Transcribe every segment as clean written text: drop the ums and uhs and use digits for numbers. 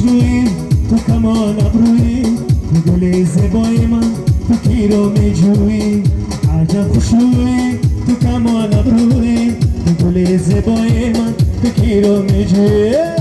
خوشرویی تو کمان ابرویی تو گل زبای من تو کی رو میجویی عجب خوشرویی تو کمان ابرویی تو گل زبای من تو کی رو میجویی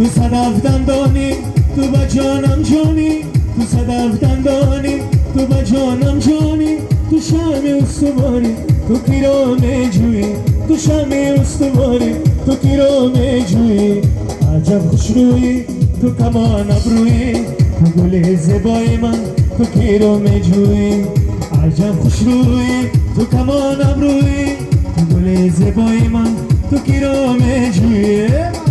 تو صدف دندانی تو با جانم جانی تو صدف دندانی تو با جانم جانی تو شم استواری تو کی رو میجویی تو شم استواری تو کی رو میجویی عجب خوشرویی تو کمان ابرویی تو گل زبای من تو کی رو میجویی عجب خوشرویی تو کمان ابرویی تو گل زبای من تو کی رو میجویی